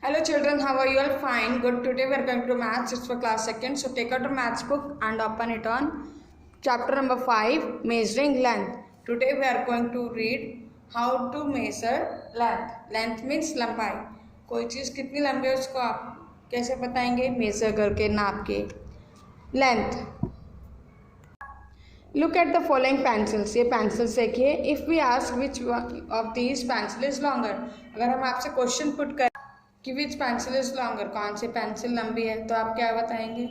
Hello children, how are you all? Fine, good. Today we are going to maths. It's for class 2nd. So take out your maths book and open it on chapter number 5, measuring length. Today we are going to read how to measure length. Length means लंबाई. कोई चीज़ कितनी लंबी है उसको आप कैसे बताएंगे? Major करके, नाप के. Length. Look at the following pencils. ये pencils देखिए. If we ask which one of these pencil is longer, अगर हम आपसे क्वेश्चन पुट करें कि विच पेंसिल इज लॉन्गर, कौन सी पेंसिल लंबी है, तो आप क्या बताएंगे?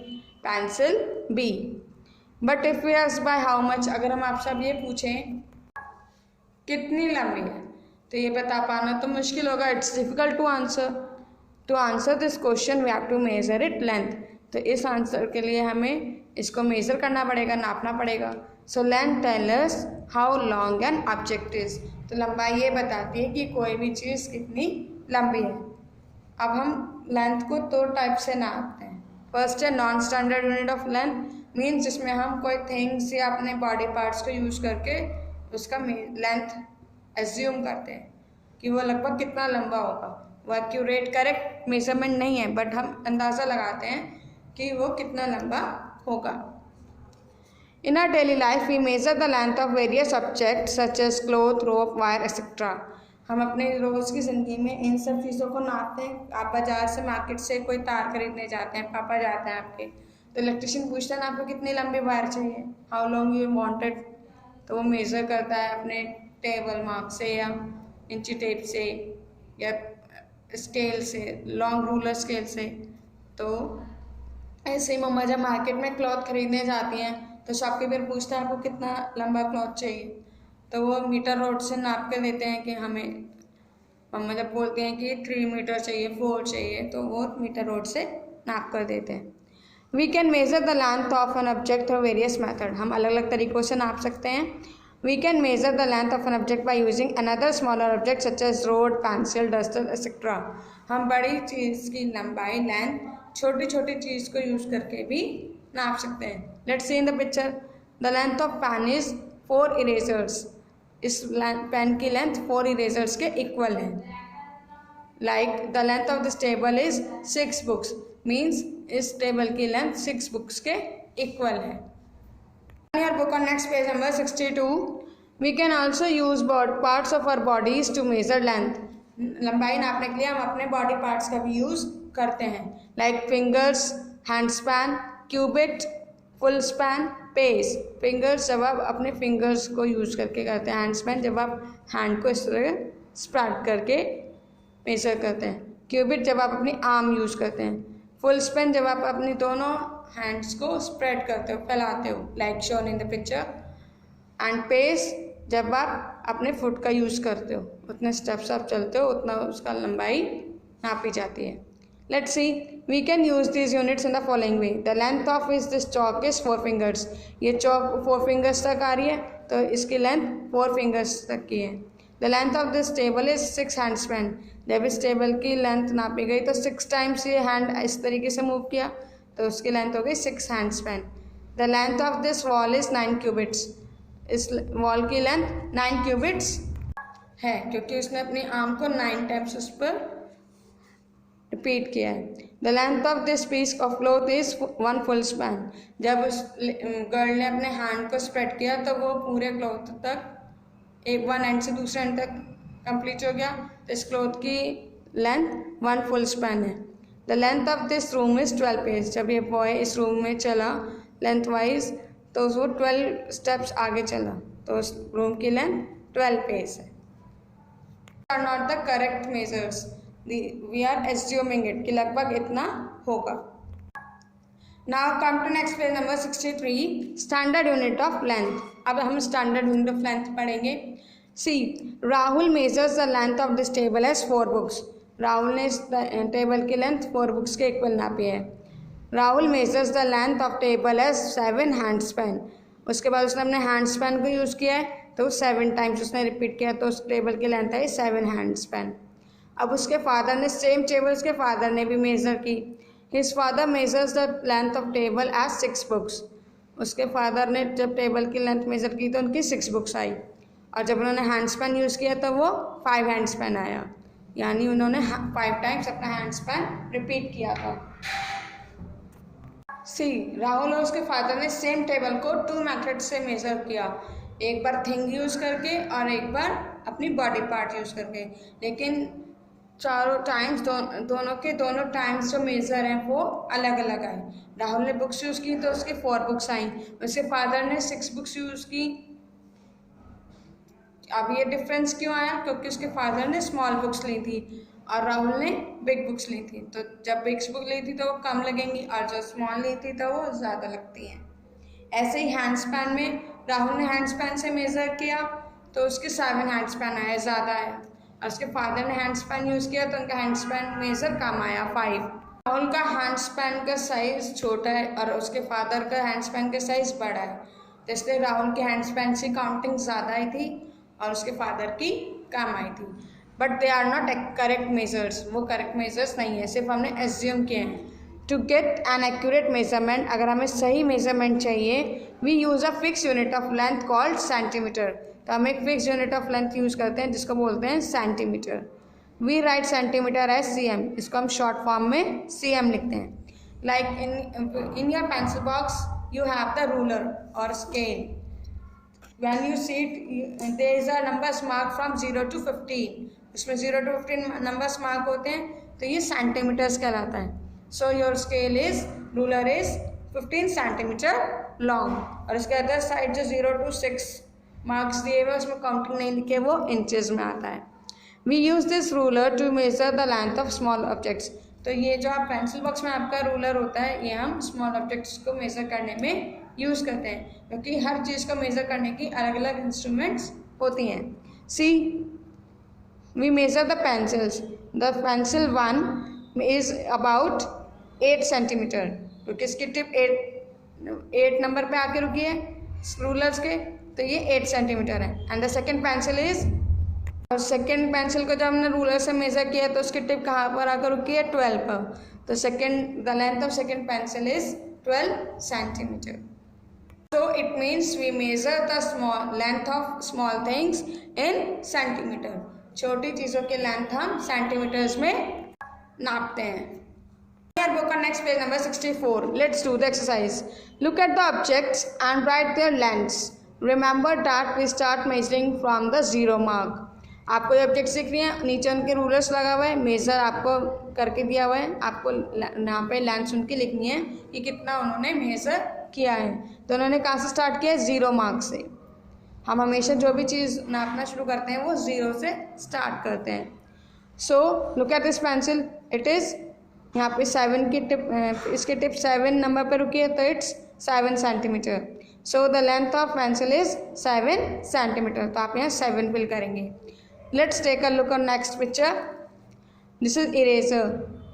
पेंसिल बी. But if we ask by how much, अगर हम आपसे अब ये पूछें कितनी लंबी है, तो ये बता पाना तो मुश्किल होगा. It's difficult to answer this question we have to measure it length. तो इस आंसर के लिए हमें इसको मेजर करना पड़ेगा, नापना पड़ेगा. So length tell us how long an object is. तो लंबाई ये बताती है कि कोई भी चीज़ कितनी लंबी है. अब हम लेंथ को दो टाइप से नापते हैं. फर्स्ट है non standard unit of length, means जिसमें हम कोई थिंग्स या अपने बॉडी पार्ट्स को यूज करके उसका लेंथ एज्यूम करते हैं कि वो लगभग कितना लंबा होगा. वो एक्यूरेट करेक्ट मेजरमेंट नहीं है, बट हम अंदाज़ा लगाते हैं कि वो कितना लंबा होगा. In our daily life, we measure the length of various objects such as cloth, rope, wire, etc. हम अपने रोज़ की ज़िंदगी में इन सब चीज़ों को नापते हैं. आप बाज़ार से, मार्केट से कोई तार खरीदने जाते हैं, पापा जाते हैं आपके, तो इलेक्ट्रिशियन पूछता है ना आपको कितनी लंबी वायर चाहिए, हाउ लॉन्ग यू वांटेड, तो वो मेज़र करता है अपने टेबल मार्क से या इंची टेप से या स्केल से, लॉन्ग रूलर स्केल से. तो ऐसे ही मम्मा जब मार्केट में क्लॉथ खरीदने जाती हैं तो शॉपकीपर पूछता है आपको कितना लंबा क्लॉथ चाहिए, तो वो मीटर रोड से नाप कर देते हैं कि हमें, मम्मा जब बोलते हैं कि 3 मीटर चाहिए, 4 चाहिए, तो वो मीटर रोड से नाप कर देते हैं. We can measure the length of an object through various method. हम अलग अलग तरीक़ों से नाप सकते हैं. We can measure the length of an object by using another smaller object such as rod, pencil, duster etcetera. हम बड़ी चीज़ की लंबाई, लेंथ, छोटी छोटी चीज़ को यूज़ करके भी नाप सकते हैं. Let's see in the picture. The length of pen is 4 erasers. इस पेन की लेंथ 4 इरेजर्स के इक्वल है. Like the length of this table is 6 books, means इस टेबल की लेंथ 6 बुक्स के इक्वल है. Your book on next page number 62. We can also use parts of our bodies to measure length. लंबाई नापने के लिए हम अपने बॉडी पार्ट्स का भी यूज करते हैं. Like fingers, hand span, cubit, full span, pace. Fingers जब आप अपने फिंगर्स को यूज करके करते हैं. हैंड स्पैन जब आप हैंड को इस तरह स्प्रेड करके मेजर करते हैं. क्यूबिट जब आप अपनी आर्म यूज करते हैं. फुल स्पैन जब आप अपनी दोनों हैंड्स को स्प्रेड करते हो, फैलाते हो, like shown in the picture. And pace जब आप अपने फुट का यूज करते हो, उतने स्टेप्स आप चलते हो उतना उसका लंबाई नापी जाती है. Let's see. We can use these units in the following way. The length of this chalk is 4 fingers. ये chalk 4 fingers तक आ रही है, तो इसकी length 4 fingers तक की है. The length of this table is 6 handspan. जब इस टेबल की लेंथ नापी गई तो 6 times ये हैंड इस तरीके से मूव किया, तो उसकी लेंथ हो गई 6 handspan. The length of this wall is 9 cubits. इस वॉल की लेंथ 9 cubits है, क्योंकि उसने अपनी आर्म को 9 times उस पर रिपीट किया है. The length of this piece of cloth is 1 full span. जब उस गर्ल ने अपने हैंड को स्प्रेड किया तो वो पूरे क्लॉथ तक एक 1 एंड से दूसरे एंड तक कंप्लीट हो गया. तो इस क्लॉथ की लेंथ 1 फुल स्पैन है. The length of this room is 12 page. जब ये बॉय इस रूम में चला लेंथ वाइज तो वो 12 स्टेप्स आगे चला, तो उस रूम की लेंथ 12 पेज है. Are not the correct measures. We are assuming it कि लगभग इतना होगा. Now come to next page number 63. Standard unit of length. अब हम standard unit of length पढ़ेंगे. See, Rahul measures the length of this table as 4 books. Rahul ने इस table की लेंथ 4 बुक्स के इक्वल नापी है. Rahul measures the length of table as 7 handspan. उसके बाद उसने अपने हैंड स्पैन को यूज़ किया है, तो 7 टाइम्स उसने रिपीट किया, तो उस टेबल की लेंथ है 7 हैंड स्पैन. अब उसके फादर ने सेम टेबल उसके फादर ने भी मेज़र की. His father measures the length of table as 6 books. उसके फादर ने जब टेबल की लेंथ मेज़र की तो उनकी 6 बुक्स आई, और जब उन्होंने हैंड स्पैन यूज़ किया तो वो 5 हैंड स्पैन आया. यानी उन्होंने 5 टाइम्स अपना हैंड स्पैन रिपीट किया था। सी, राहुल और उसके फादर ने सेम टेबल को 2 मेथड से मेजर किया, एक बार थिंग यूज करके और एक बार अपनी बॉडी पार्ट यूज करके, लेकिन चारों टाइम्स दोनों के दोनों टाइम्स जो मेजर हैं वो अलग अलग आए। राहुल ने बुक्स यूज की तो उसकी 4 बुक्स आई, उसके फादर ने 6 बुक्स यूज की। अब ये डिफरेंस क्यों आया? क्योंकि उसके फादर ने स्मॉल बुक्स ली थी और राहुल ने बिग बुक्स ली थी। तो जब बिग बुक ली थी तो वो कम लगेंगी और जो स्मॉल ली थी तो वो ज़्यादा लगती हैं। ऐसे ही हैंड स्पैन में राहुल ने हैंड स्पैन से मेज़र किया तो उसके 7 हैंड स्पैन आया, ज़्यादा आया, और उसके फादर ने हैंड स्पैन यूज़ किया तो उनका हैंड स्पैन मेज़र कम आया, 5। राहुल का हैंड स्पैन का साइज़ छोटा है और उसके फादर का हैंड स्पैन का साइज़ बड़ा है, तो इसलिए राहुल के हैंड स्पैन से काउंटिंग ज़्यादा आई थी और उसके फादर की कम आई थी। But they are not correct measures, वो करेक्ट मेजर्स नहीं है, सिर्फ हमने एज्यूम किए हैं। To get an accurate measurement, अगर हमें सही मेजरमेंट चाहिए, we use a fix unit of length called centimeter. तो हम एक fix unit of length use करते हैं जिसको बोलते हैं centimeter. We write centimeter as cm, इसको हम शॉर्ट फॉर्म में cm लिखते हैं। Like in your pencil box you have the ruler और scale. When you see it, there is a numbers mark from 0 to 15. उसमें 0 to 15 numbers mark होते हैं, तो ये सेंटीमीटर्स कहलाता है। So your scale is, ruler is 15 centimetre long, और इसके अदर साइड जो 0 to 6 मार्क्स दिए हुए उसमें काउंटिंग नहीं लिखे, वो इंचेस में आता है। We use this ruler to measure the length of small objects. तो ये जो आप पेंसिल बॉक्स में आपका रूलर होता है, ये हम स्मॉल ऑब्जेक्ट्स को मेज़र करने में यूज़ करते हैं, क्योंकि हर चीज़ को मेज़र करने की अलग अलग इंस्ट्रूमेंट्स होती हैं। See, we measure the pencils. The pencil 1 is about 8 centimetre, क्योंकि इसकी टिप 8 नंबर पे आके रुकी है रूलर्स के, तो ये 8 सेंटीमीटर है। And the second pencil is, और सेकेंड पेंसिल को जब हमने रूलर से मेज़र किया तो उसकी टिप कहाँ पर आकर रुकी है? 12 पर। तो the length of second pencil is 12 centimetre. So it means we measure the length of small things in centimeter. छोटी चीज़ों के लेंथ हम सेंटीमीटर्स में नापते हैं। Here book on next page number 64. Let's do the exercise. Look at the objects and write their lengths. Remember that we start measuring from the 0 mark. आपको ये objects दिख रही हैं, नीचे उनके रूलर्स लगा हुआ है, मेज़र आपको करके दिया हुआ है, आपको यहाँ पे लेंथ उनकी लिखनी है कि कितना उन्होंने मेज़र किया है। तो उन्होंने कहाँ से स्टार्ट किया है? 0 मार्क से। हम हमेशा जो भी चीज़ नापना शुरू करते हैं वो 0 से स्टार्ट करते हैं। So look at this pencil, it is यहाँ पे 7 की टिप, इसकी टिप 7 नंबर पर रुकी है, तो it's 7 centimetre. So the length of pencil is 7 centimetre. तो आप यहाँ 7 फिल करेंगे। Let's take a look on next picture. This is eraser.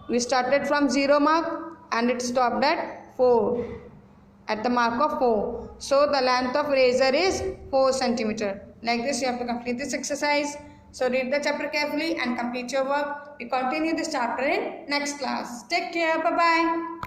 We started from 0 mark and it stopped at 4, at the mark of 4. So the length of eraser is 4 centimeter. Like this, you have to complete this exercise. So read the chapter carefully and complete your work. We continue this chapter in next class. Take care. Bye bye.